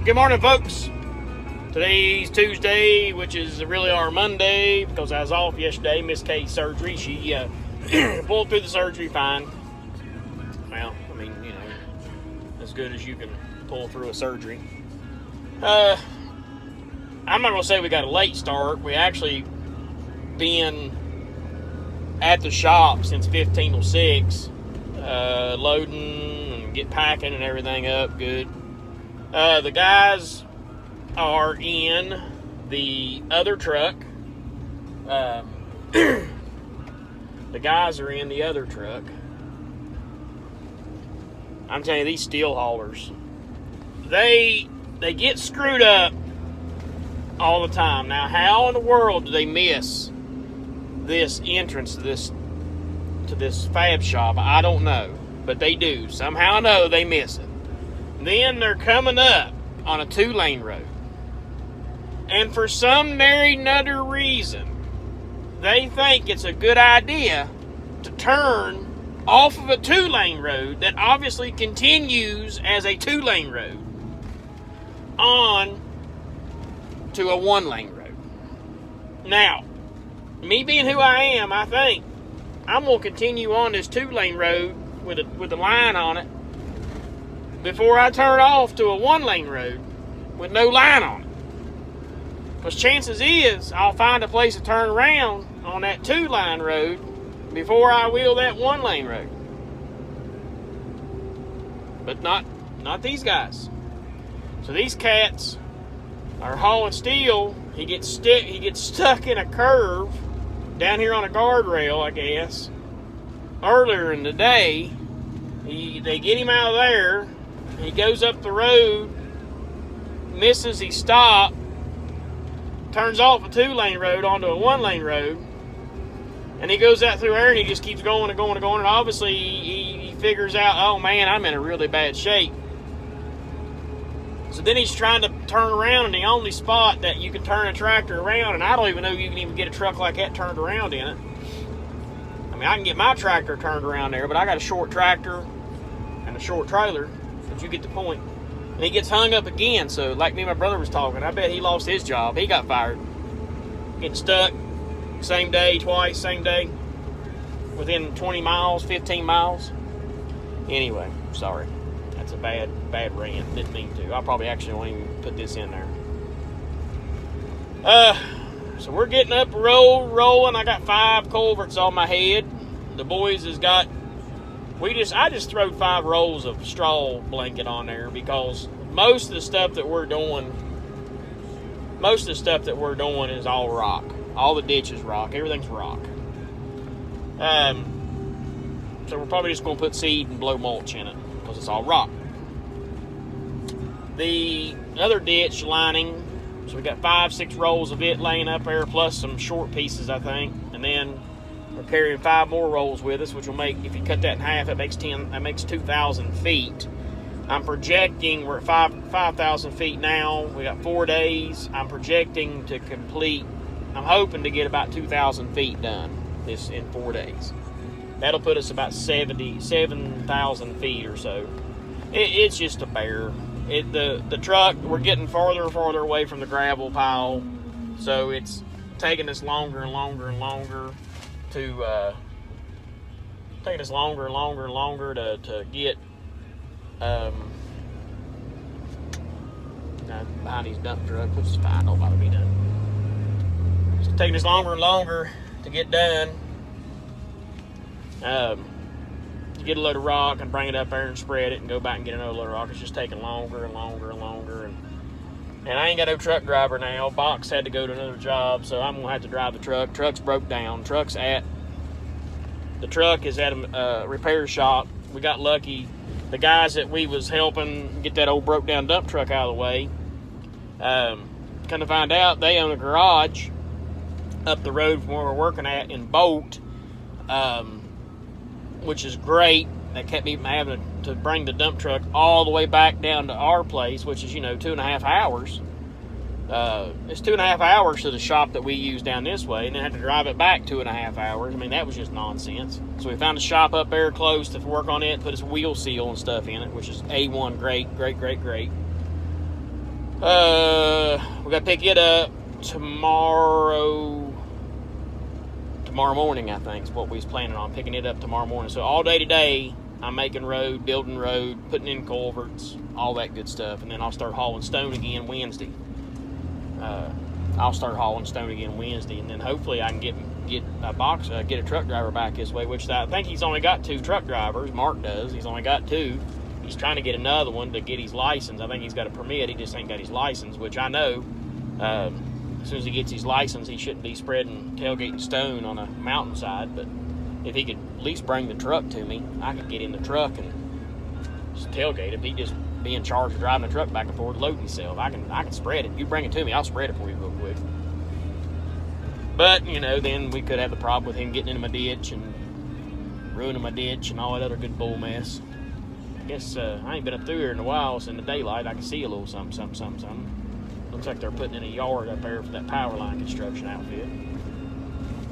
Good morning, folks. Today's Tuesday, which is really our Monday, because I was off yesterday. Miss Kay's surgery. She pulled through the surgery fine. Well, I mean, you know, as good as you can pull through a surgery. I'm not going to say we got a late start. We actually been at the shop since 15:06, loading and get packing and everything up good. The guys are in the other truck. The guys are in the other truck. I'm telling you, these steel haulers, they get screwed up all the time. Now, how in the world do they miss this entrance to this fab shop? I don't know, but they do. Somehow or another, they miss it. Then they're coming up on a 2-lane road. And for some nary nuther reason, they think it's a good idea to turn off of a 2-lane road that obviously continues as a 2-lane road on to a 1-lane road. Now, me being who I am, I think I'm going to continue on this 2-lane road with a line on it before I turn off to a 1-lane road with no line on it. Because chances is I'll find a place to turn around on that 2-line road before I will that 1-lane road. But not these guys. So these cats are hauling steel. He gets stuck in a curve down here on a guardrail, I guess. Earlier in the day, they get him out of there. He goes up the road, misses, he stops, turns off a 2-lane road onto a 1-lane road, and he goes out through there and he just keeps going and going and going, and obviously he figures out, oh man, I'm in a really bad shape. So then he's trying to turn around in the only spot that you can turn a tractor around, and I don't even know if you can even get a truck like that turned around in it. I mean, I can get my tractor turned around there, but I got a short tractor and a short trailer. But you get the point. And he gets hung up again. So like me and my brother was talking, I bet he lost his job. He got fired. Getting stuck same day, twice, same day. Within 20 miles, 15 miles. Anyway, sorry. That's a bad rant. Didn't mean to. I probably actually won't even put this in there. So we're getting up the road, rolling. I got 5 culverts on my head. The boys has got... I just throwed 5 rolls of straw blanket on there because most of the stuff that we're doing is all rock. All the ditch is rock. Everything's rock. So we're probably just going to put seed and blow mulch in it because it's all rock. The other ditch lining, so we got 5-6 rolls of it laying up there, plus some short pieces, I think, and then we're carrying 5 more rolls with us, which will make, if you cut that in half, that makes 2,000 feet. I'm projecting, we're at 5,000 feet now. We got 4 days. I'm projecting to complete, I'm hoping to get about 2,000 feet done this in 4 days. That'll put us about 7,000 feet or so. It's just a bear. The truck, we're getting farther and farther away from the gravel pile, so it's taking us longer and longer and longer to get behind these dump trucks, which is fine, don't bother me done. It's taking us longer and longer to get done. To get a load of rock and bring it up there and spread it and go back and get another load of rock. It's just taking longer and longer and longer. And I ain't got no truck driver now. Box had to go to another job, so I'm going to have to drive the truck. Truck's broke down. The truck is at a repair shop. We got lucky. The guys that we was helping get that old broke down dump truck out of the way, come to find out they own a garage up the road from where we're working at in Bolt, which is great. They kept me from having to bring the dump truck all the way back down to our place, which is, 2.5 hours. It's 2.5 hours to the shop that we use down this way, and then had to drive it back 2.5 hours. I mean, that was just nonsense. So we found a shop up there close to work on it, put its wheel seal and stuff in it, which is A1, great. We got to pick it up tomorrow morning, I think, is what we was planning on, picking it up tomorrow morning. So all day today, I'm making road, building road, putting in culverts, all that good stuff. And then I'll start hauling stone again Wednesday. And then hopefully I can get a truck driver back this way, which I think he's only got 2 truck drivers. Mark does. He's only got 2. He's trying to get another one to get his license. I think he's got a permit. He just ain't got his license, which I know. As soon as he gets his license, he shouldn't be spreading tailgating stone on a mountainside. But if he could at least bring the truck to me, I could get in the truck and just tailgate it. He'd just be in charge of driving the truck back and forth, loading himself. I can spread it. You bring it to me, I'll spread it for you real quick. But, you know, then we could have the problem with him getting into my ditch and ruining my ditch and all that other good bull mess. I guess I ain't been up through here in a while, so in the daylight I can see a little something. Looks like they're putting in a yard up there for that power line construction outfit.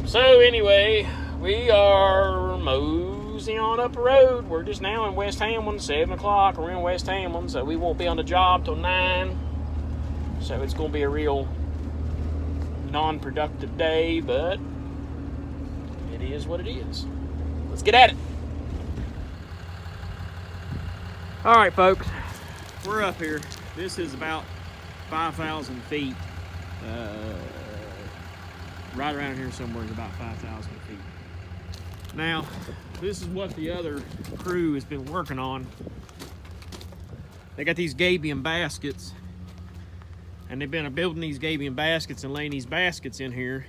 So anyway, we are moseying on up the road. We're just now in West Hamlin, 7 o'clock. We're in West Hamlin, so we won't be on the job till 9. So it's going to be a real non-productive day, but it is what it is. Let's get at it. All right, folks, we're up here. This is about 5,000 feet. Right around here somewhere is about 5,000 feet. Now, this is what the other crew has been working on. They got these gabion baskets, and they've been building these gabion baskets and laying these baskets in here,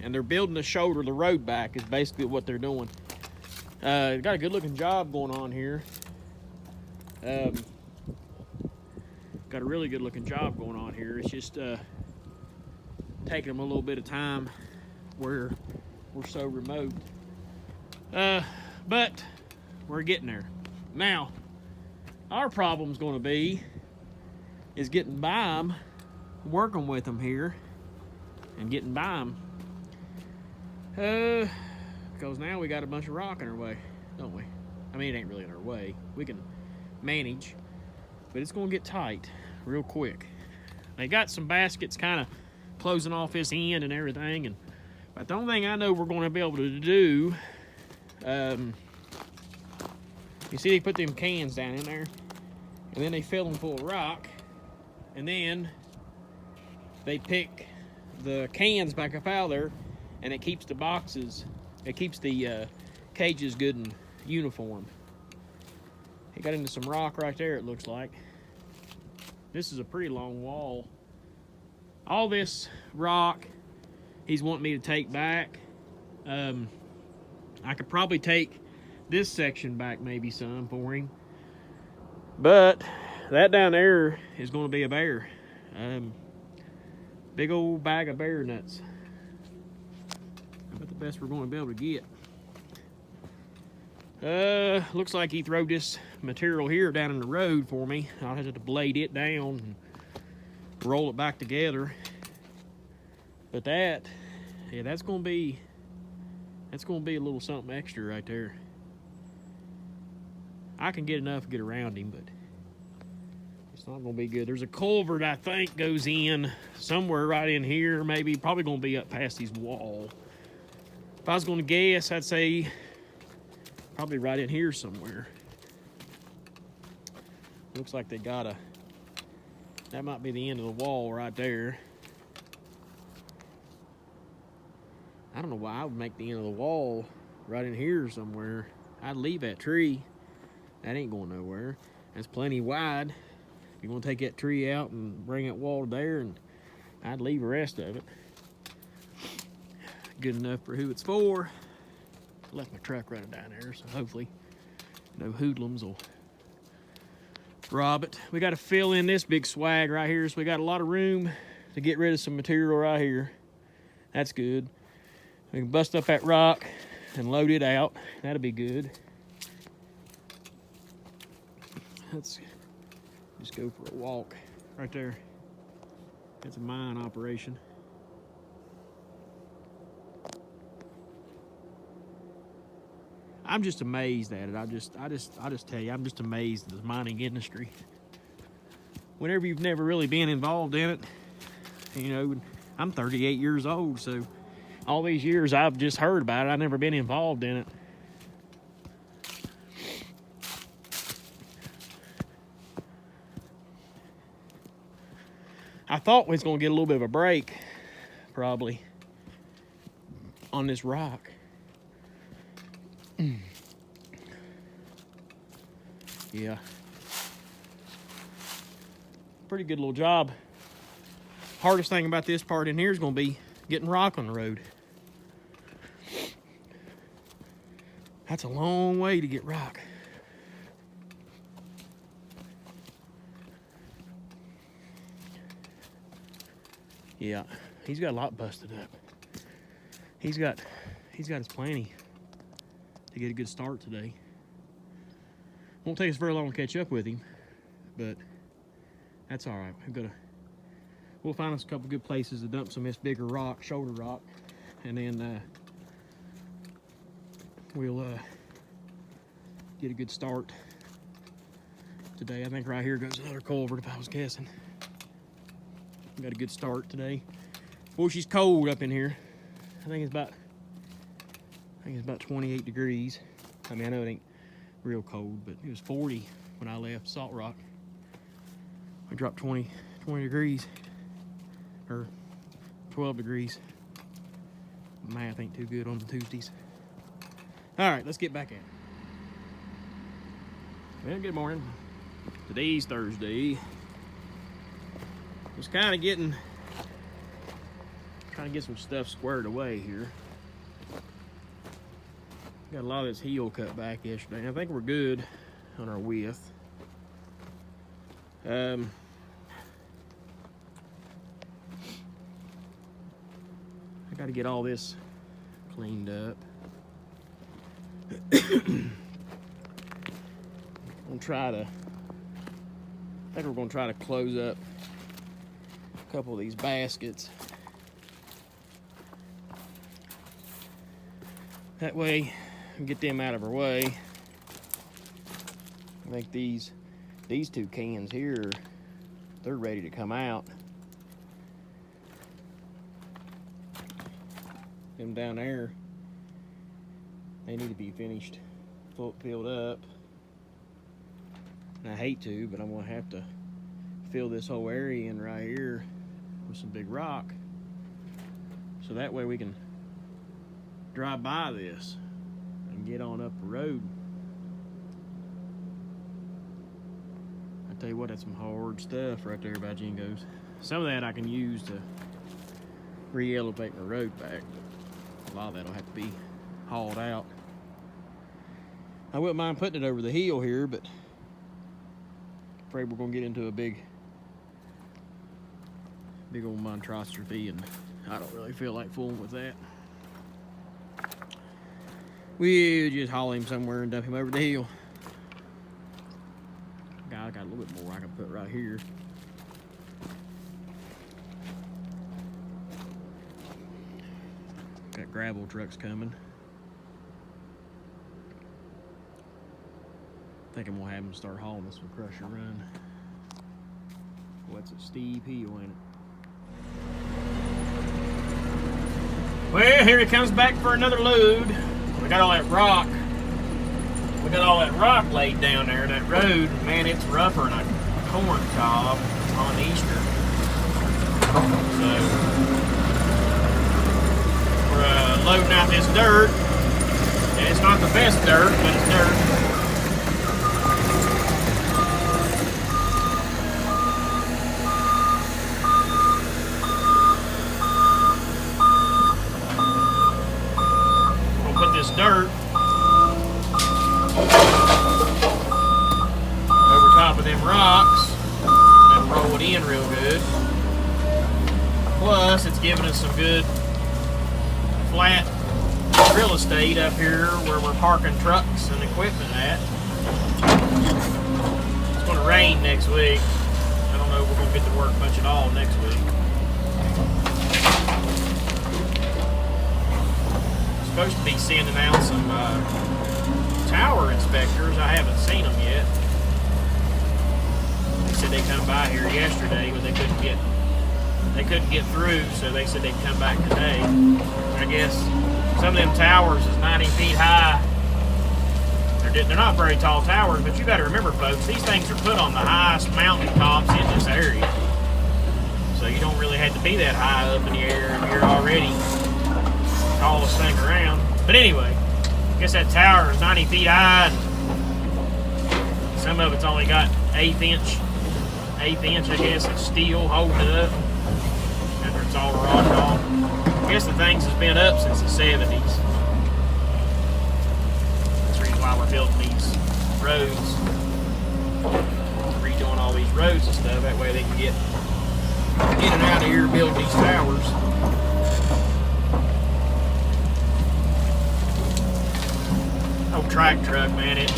and they're building the shoulder of the road back is basically what they're doing. Got a good looking job going on here. Got a really good looking job going on here. It's just taking them a little bit of time where we're so remote. But we're getting there. Now, our problem's going to be is getting by them, working with them here, and getting by them. Because now we got a bunch of rock in our way, don't we? I mean, it ain't really in our way. We can manage, but it's going to get tight real quick. They got some baskets kind of closing off this end and everything, but the only thing I know we're going to be able to do, you see they put them cans down in there, and then they fill them full of rock, and then they pick the cans back up out of there, and it keeps the boxes, it keeps the cages good and uniform. He got into some rock right there, it looks like. This is a pretty long wall. All this rock he's wanting me to take back. I could probably take this section back maybe some for him. But that down there is going to be a bear. Big old bag of bear nuts. About the best we're going to be able to get. Looks like he threw this material here down in the road for me. I'll have to blade it down and roll it back together. But that, yeah, that's gonna be a little something extra right there. I can get enough to get around him, but it's not gonna be good. There's a culvert I think goes in somewhere right in here, maybe probably gonna be up past his wall. If I was gonna guess, I'd say probably right in here somewhere. Looks like they got that might be the end of the wall right there. I don't know why I would make the end of the wall right in here somewhere. I'd leave that tree. That ain't going nowhere. That's plenty wide. You're gonna take that tree out and bring that wall to there, and I'd leave the rest of it. Good enough for who it's for. Left my truck running down there, so hopefully no hoodlums will rob it. We got to fill in this big swag right here, so we got a lot of room to get rid of some material right here. That's good. We can bust up that rock and load it out. That'll be good. Let's just go for a walk right there. That's a mine operation. I'm just amazed at it. I just tell you, I'm just amazed at the mining industry. whenever you've never really been involved in it, you know, I'm 38 years old, so all these years I've just heard about it. I've never been involved in it. I thought we was gonna get a little bit of a break, probably, on this rock. Yeah. Pretty good little job. Hardest thing about this part in here is gonna be getting rock on the road. That's a long way to get rock. Yeah, he's got a lot busted up. He's got his plenty to get a good start today. Won't take us very long to catch up with him, but that's all right. We'll find us a couple good places to dump some of this bigger rock, shoulder rock, and then we'll get a good start today. I think right here goes another culvert if I was guessing. Got a good start today. Boy, she's cold up in here. I think it's about 28 degrees. I mean, I know it ain't real cold, but it was 40 when I left Salt Rock. I dropped 20 degrees, or 12 degrees. Math ain't too good on the Tuesdays. All right, let's get back at it. Well, good morning. Today's Thursday. Just kind of trying to get some stuff squared away here. Got a lot of this heel cut back yesterday. I think we're good on our width. I got to get all this cleaned up. I think we're gonna try to close up a couple of these baskets. That way, we get them out of our way. I think these two cans here, they're ready to come out. Them down there, they need to be finished, filled up. And I hate to, but I'm gonna have to fill this whole area in right here with some big rock, so that way we can drive by this and get on up the road. I tell you what, that's some hard stuff right there by Jingo's. Some of that I can use to re-elevate my road back, but a lot of that'll have to be hauled out. I wouldn't mind putting it over the hill here, but afraid we're gonna get into a big old monstrosity, and I don't really feel like fooling with that. We'll just haul him somewhere and dump him over the hill. I got a little bit more I can put right here. Got gravel trucks coming. I think I'm gonna have them start hauling this one crusher run. Well, that's a steep hill, ain't it? Well, here it comes back for another load. We got all that rock. We got all that rock laid down there. That road, man, it's rougher than a corn cob on Easter. So we're loading out this dirt, and it's not the best dirt, but it's dirt. Dirt over top of them rocks and roll it in real good. Plus, it's giving us some good flat real estate up here where we're parking trucks and equipment at. It's going to rain next week. I don't know if we're going to get to work much at all next week. Supposed to be sending out some tower inspectors. I haven't seen them yet. said they come by here yesterday, but they couldn't get through, so they said they'd come back today. I guess some of them towers is 90 feet high. They're not very tall towers, but you got to remember, folks, these things are put on the highest mountain tops in this area. So you don't really have to be that high up in the air if you're already the tallest thing around. But anyway, I guess that tower is 90 feet high. And some of it's only got eighth inch, I guess, of steel holding it up after it's all rotted off. I guess the things has been up since the 70s. That's the reason why we're building these roads. Redoing all these roads and stuff. That way they can get in and out of here and build these towers. Old track truck, man, it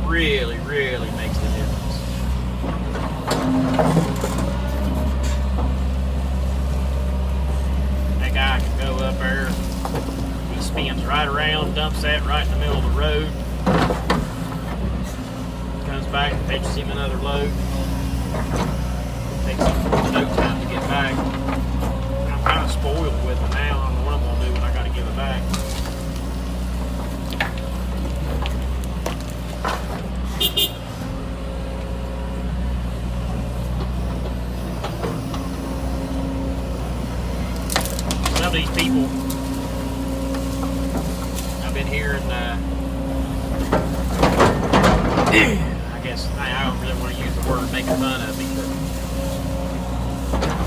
really, really makes the difference. That guy can go up there, he spins right around, dumps that right in the middle of the road, comes back and fetches him another load. Takes him no time to get back. I'm kind of spoiled with it now. I don't know what I'm going to do when I got to give it back. Some of these people I've been hearing, I guess I don't really want to use the word making fun of me, but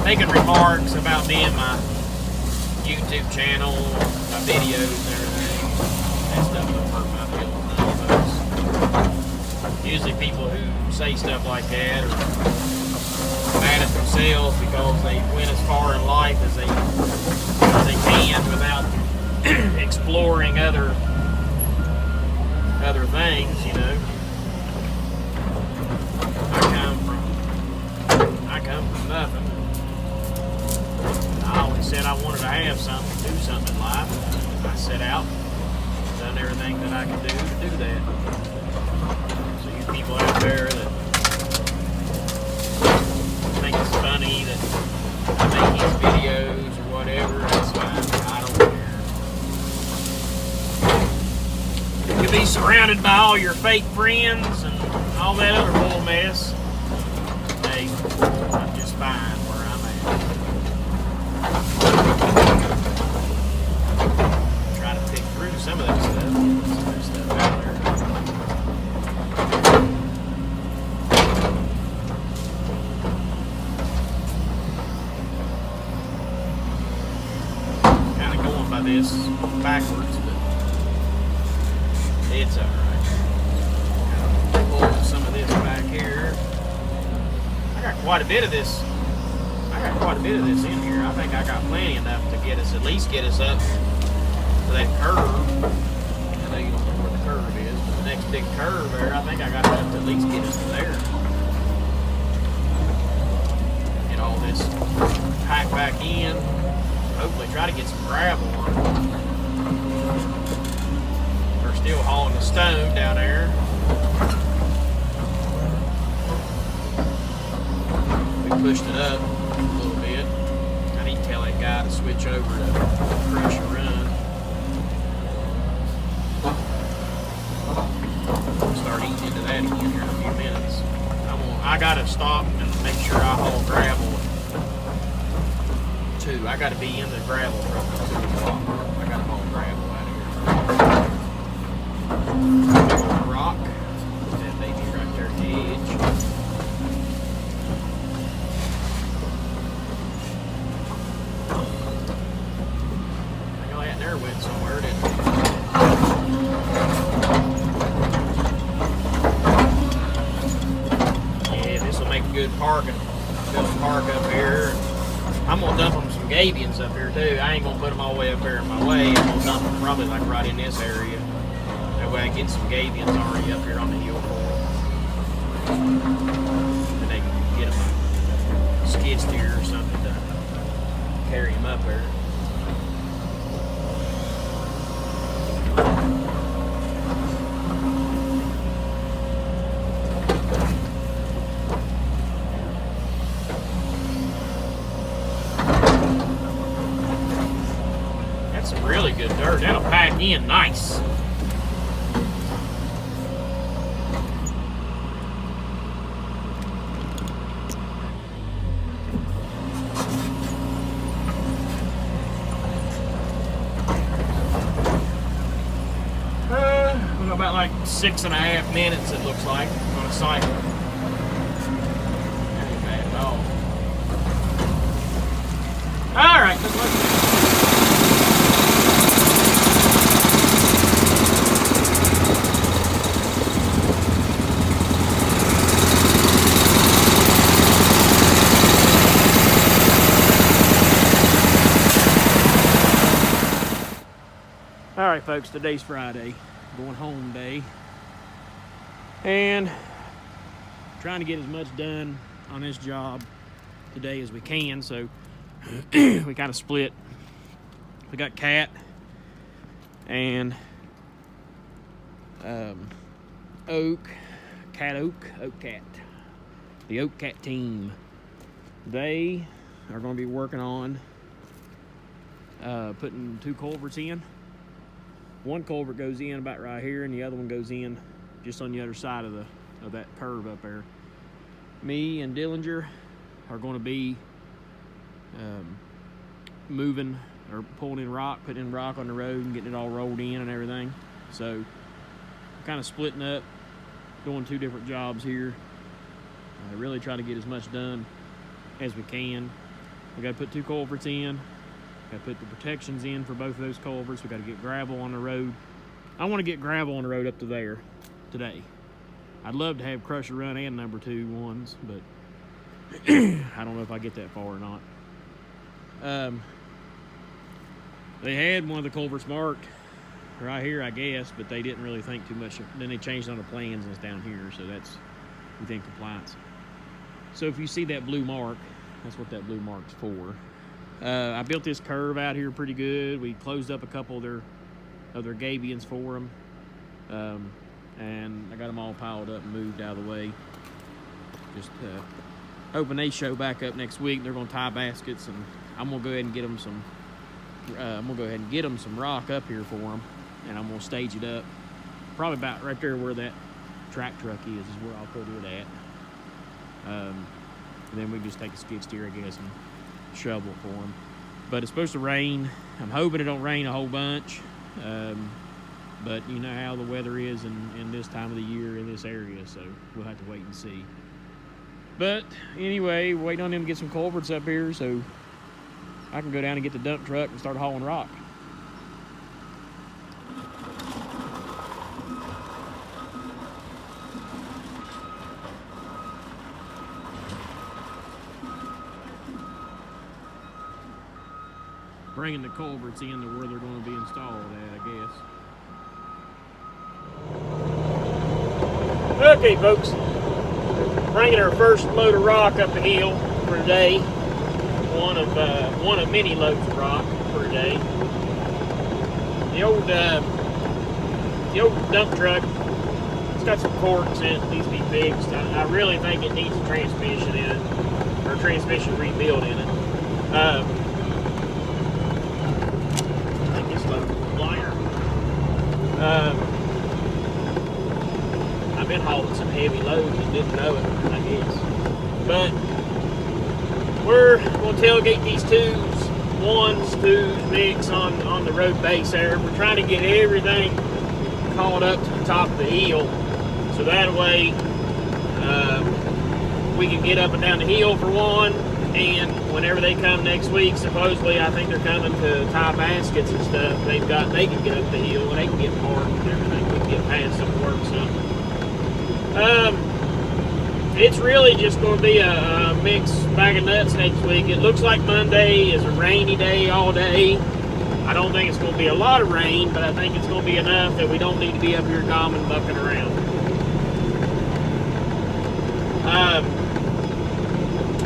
making remarks about me and my YouTube channel, my videos and everything. That stuff don't hurt my feelings none, folks. Usually people who say stuff like that are mad at themselves because they went as far in life as they can without exploring other things, you know. I come from nothing. I always said I wanted to have something, do something in life. I set out, done everything that I could do to do that. So you people out there that think it's funny that I make these videos or whatever, that's fine. I don't care. You'll be surrounded by all your fake friends and all that other bull mess. Hey, I'm just fine where I'm at. Try to pick through some of that stuff. Some of that stuff out there. Kind of going by this backwards, but it's alright. Pull some of this back here. I got quite a bit of this. In here. I think I got plenty enough to get us, at least get us up to that curve. I know you don't know where the curve is, but the next big curve there, I think I got enough to at least get us to there. Get all this packed back in. Hopefully try to get some gravel on it. We're still hauling the stone down there. We pushed it up a little bit. I need to tell that guy to switch over to crush and run. Start eating into that again here in a few minutes. I gotta stop and make sure I haul gravel too. I gotta be in the gravel truck at 2 o'clock. I gotta haul gravel out of here. Rock. That baby right there at the edge. Went somewhere, didn't it? Yeah, this will make a good parking. Build a park up here. I'm gonna dump them some gabions up here too. I ain't gonna put them all the way up there in my way. I'm gonna dump them probably like right in this area. That way I get some gabions already up here on the hill for them. And they can get them a skid steer or something to carry them up there. really good dirt. That'll pack in nice. We got about like 6.5 minutes, it looks like, on a cycle. That ain't bad at all. All right, let's look. All right, folks, today's Friday, going home day, and trying to get as much done on this job today as we can. So we kind of split. We got Cat and Oak Cat, the Oak Cat team. They are going to be working on putting 2 culverts in. One culvert goes in about right here, and the other one goes in just on the other side of that curve up there. Me and Dillinger are going to be moving or pulling in rock, putting in rock on the road and getting it all rolled in and everything. So kind of splitting up, doing 2 different jobs here. Really trying to get as much done as we can. We got to put 2 culverts in. Got to put the protections in for both of those culverts. We got to get gravel on the road. I want to get gravel on the road up to there today. I'd love to have crusher run and number 2 ones, but I don't know if I get that far or not. They had one of the culverts marked right here, I guess, but they didn't really think too much. Then they changed on the plans and it's down here, so that's within compliance. So if you see that blue mark, that's what that blue mark's for. I built this curve out here pretty good. We closed up a couple of their gabions for them, and I got them all piled up and moved out of the way. Just hoping they show back up next week. They're going to tie baskets, and I'm going to go ahead and get them some. I'm going to go ahead and get them some rock up here for them, and I'm going to stage it up. Probably about right there where that track truck is where I'll put it at. And then we can just take a skid steer, I guess, and shovel for them. But it's supposed to rain. I'm hoping it don't rain a whole bunch, but you know how the weather is in this time of the year in this area, so we'll have to wait and see. But anyway, waiting on them to get some culverts up here so I can go down and get the dump truck and start hauling rock. Bringing the culverts in to where they're going to be installed at, I guess. Okay, folks. Bringing our first load of rock up the hill for today. One of many loads of rock for today. The old dump truck, it's got some corks in it that needs to be fixed. I really think it needs a transmission in it, or a transmission rebuild in it. I've been hauling some heavy loads and didn't know it, I guess. But we're going to tailgate these 2s mix on the road base there. We're trying to get everything caught up to the top of the hill, so that way we can get up and down the hill for one. And whenever they come next week, supposedly I think they're coming to tie baskets and stuff. They can get up the hill and they can get parked and everything. We can get past some work something. It's really just going to be a mixed bag of nuts next week. It looks like Monday is a rainy day all day. I don't think it's going to be a lot of rain, but I think it's going to be enough that we don't need to be up here gomming, mucking around.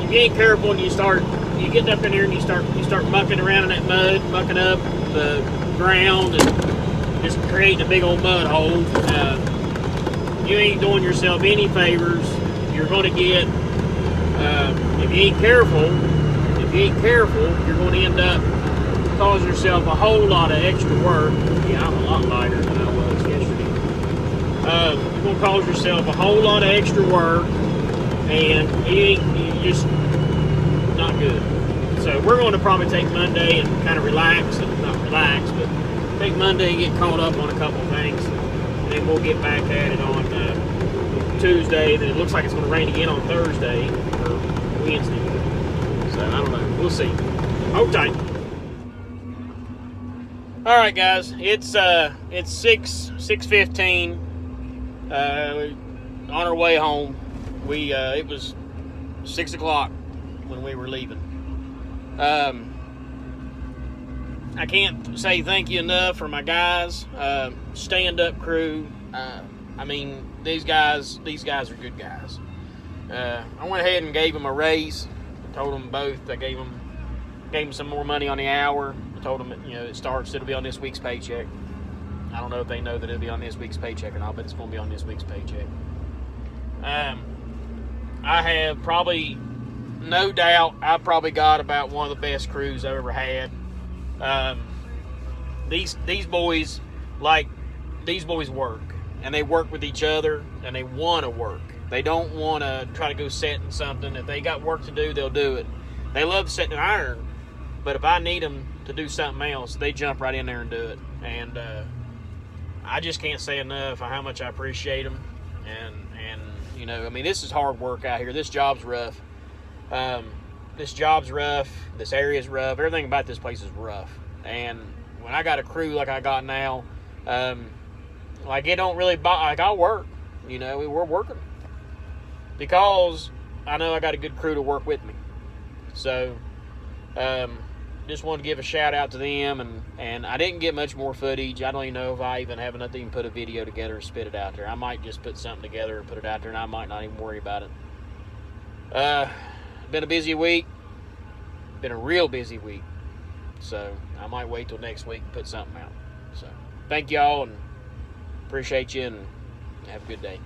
If you ain't careful and you get up in here and you start mucking around in that mud, mucking up the ground and just creating a big old mud hole, you ain't doing yourself any favors. You're going to get, if you ain't careful, you're going to end up cause yourself a whole lot of extra work. Yeah, I'm a lot lighter than I was yesterday. You're going to cause yourself a whole lot of extra work, and it's just not good. So we're going to probably take Monday and kind of relax, and not relax, but take Monday and get caught up on a couple of things, and then we'll get back at it on Tuesday. Then it looks like it's going to rain again on Thursday or Wednesday. So I don't know. We'll see. Hold tight. All right, guys. It's 6:15. On our way home. It was 6 o'clock when we were leaving. I can't say thank you enough for my guys, stand-up crew. I mean, these guys are good guys. I went ahead and gave them a raise. I told them both. I gave them some more money on the hour. I told them, it'll be on this week's paycheck. I don't know if they know that it'll be on this week's paycheck or not, but it's going to be on this week's paycheck. I have probably, no doubt, I've probably got about one of the best crews I've ever had. These boys work, and they work with each other, and they want to work. They don't want to try to go set in something. If they got work to do, they'll do it. They love setting an iron, but if I need them to do something else, they jump right in there and do it. And I just can't say enough how much I appreciate them. And this is hard work out here. This job's rough. This area's rough. Everything about this place is rough. And when I got a crew like I got now, it don't really I'll work. We're working because I know I got a good crew to work with me. So just wanted to give a shout out to them, and I didn't get much more footage. I don't even know if I even have enough to even put a video together and spit it out there. I might just put something together and put it out there, and I might not even worry about it. Been a busy week. Been a real busy week. So I might wait till next week and put something out. So thank y'all, and appreciate you, and have a good day.